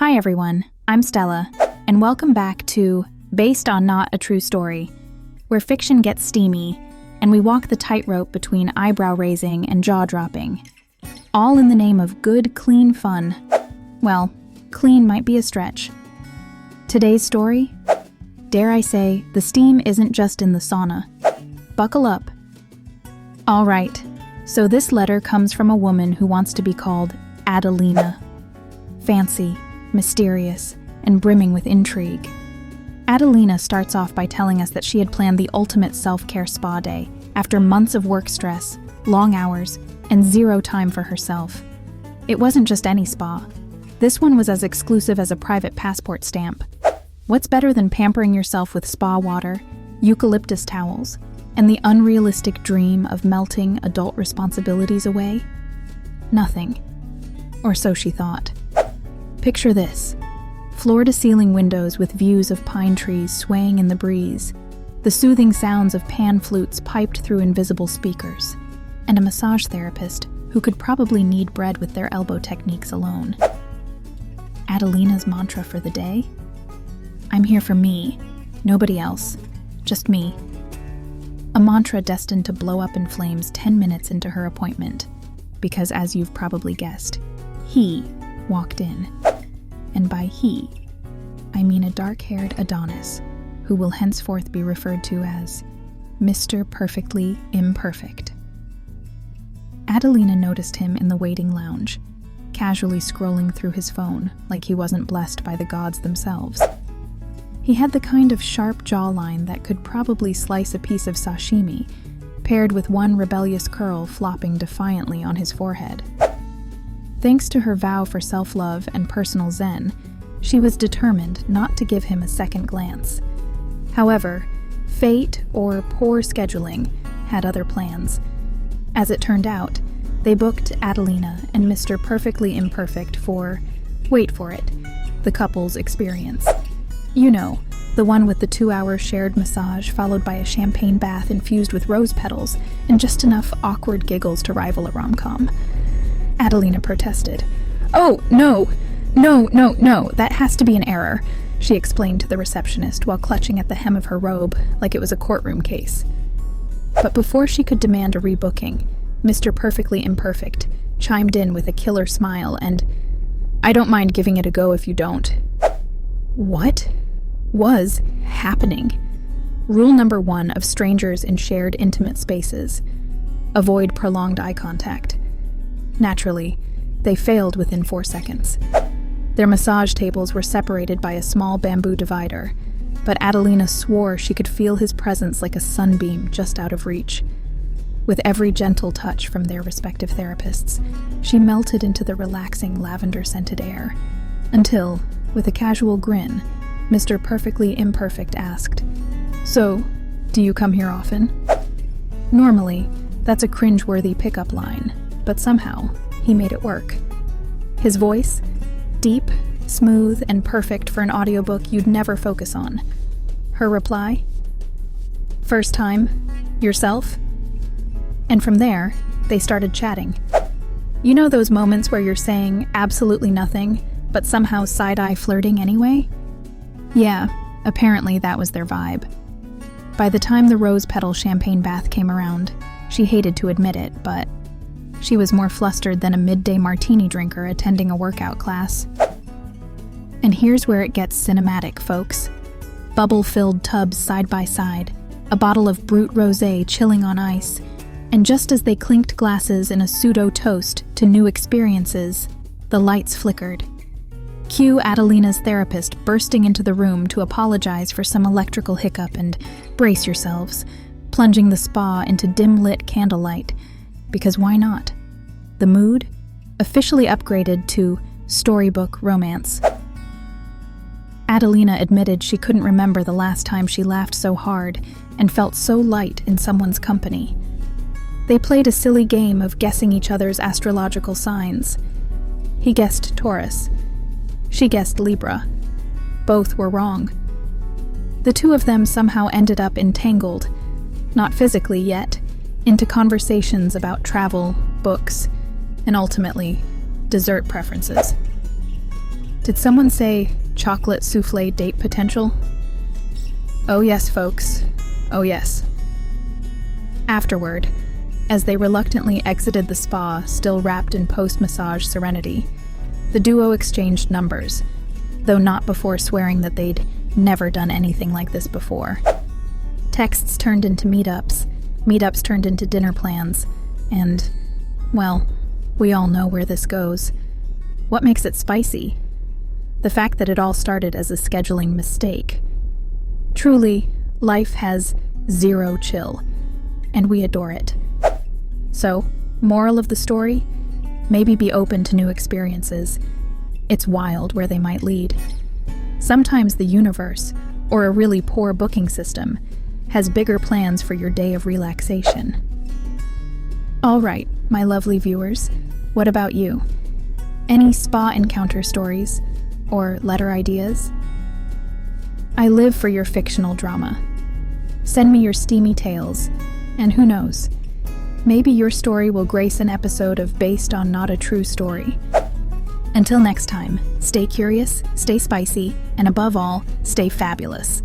Hi everyone, I'm Stella, and welcome back to Based on Not a True Story, where fiction gets steamy, and we walk the tightrope between eyebrow-raising and jaw-dropping, all in the name of good, clean fun. Well, clean might be a stretch. Today's story? Dare I say, the steam isn't just in the sauna. Buckle up. All right, so this letter comes from a woman who wants to be called Adelina. Fancy, mysterious, and brimming with intrigue. Adelina starts off by telling us that she had planned the ultimate self-care spa day after months of work stress, long hours, and zero time for herself. It wasn't just any spa. This one was as exclusive as a private passport stamp. What's better than pampering yourself with spa water, eucalyptus towels, and the unrealistic dream of melting adult responsibilities away? Nothing. Or so she thought. Picture this. Floor-to-ceiling windows with views of pine trees swaying in the breeze, the soothing sounds of pan flutes piped through invisible speakers, and a massage therapist who could probably knead bread with their elbow techniques alone. Adelina's mantra for the day? I'm here for me, nobody else, just me. A mantra destined to blow up in flames 10 minutes into her appointment, because as you've probably guessed, he walked in. And by he, I mean a dark-haired Adonis, who will henceforth be referred to as Mr. Perfectly Imperfect. Adelina noticed him in the waiting lounge, casually scrolling through his phone like he wasn't blessed by the gods themselves. He had the kind of sharp jawline that could probably slice a piece of sashimi, paired with one rebellious curl flopping defiantly on his forehead. Thanks to her vow for self-love and personal zen, she was determined not to give him a second glance. However, fate or poor scheduling had other plans. As it turned out, they booked Adelina and Mr. Perfectly Imperfect for, wait for it, the couple's experience. You know, the one with the 2-hour shared massage followed by a champagne bath infused with rose petals and just enough awkward giggles to rival a rom-com. Adelina protested. "Oh, no, that has to be an error," she explained to the receptionist while clutching at the hem of her robe like it was a courtroom case. But before she could demand a rebooking, Mr. Perfectly Imperfect chimed in with a killer smile and, "I don't mind giving it a go if you don't." What was happening? Rule number 1 of strangers in shared intimate spaces: avoid prolonged eye contact. Naturally, they failed within 4 seconds. Their massage tables were separated by a small bamboo divider, but Adelina swore she could feel his presence like a sunbeam just out of reach. With every gentle touch from their respective therapists, she melted into the relaxing lavender-scented air, until, with a casual grin, Mr. Perfectly Imperfect asked, "So, do you come here often?" Normally, that's a cringe-worthy pickup line, but somehow, he made it work. His voice, deep, smooth, and perfect for an audiobook you'd never focus on. Her reply, "First time? Yourself?" And from there, they started chatting. You know those moments where you're saying absolutely nothing, but somehow side-eye flirting anyway? Yeah, apparently that was their vibe. By the time the rose petal champagne bath came around, she hated to admit it, but she was more flustered than a midday martini drinker attending a workout class. And here's where it gets cinematic, folks. Bubble-filled tubs side by side, a bottle of Brut Rosé chilling on ice, and just as they clinked glasses in a pseudo-toast to new experiences, the lights flickered. Cue Adelina's therapist bursting into the room to apologize for some electrical hiccup and brace yourselves, plunging the spa into dim-lit candlelight. Because why not? The mood? Officially upgraded to storybook romance. Adelina admitted she couldn't remember the last time she laughed so hard and felt so light in someone's company. They played a silly game of guessing each other's astrological signs. He guessed Taurus. She guessed Libra. Both were wrong. The two of them somehow ended up entangled, not physically yet, into conversations about travel, books, and ultimately, dessert preferences. Did someone say chocolate souffle date potential? Oh yes, folks. Oh yes. Afterward, as they reluctantly exited the spa, still wrapped in post-massage serenity, the duo exchanged numbers, though not before swearing that they'd never done anything like this before. Texts turned into meetups, meetups turned into dinner plans, and, well, we all know where this goes. What makes it spicy? The fact that it all started as a scheduling mistake. Truly, life has zero chill, and we adore it. So, moral of the story? Maybe be open to new experiences. It's wild where they might lead. Sometimes the universe, or a really poor booking system, has bigger plans for your day of relaxation. All right, my lovely viewers, what about you? Any spa encounter stories or letter ideas? I live for your fictional drama. Send me your steamy tales, and who knows, maybe your story will grace an episode of Based on Not a True Story. Until next time, stay curious, stay spicy, and above all, stay fabulous.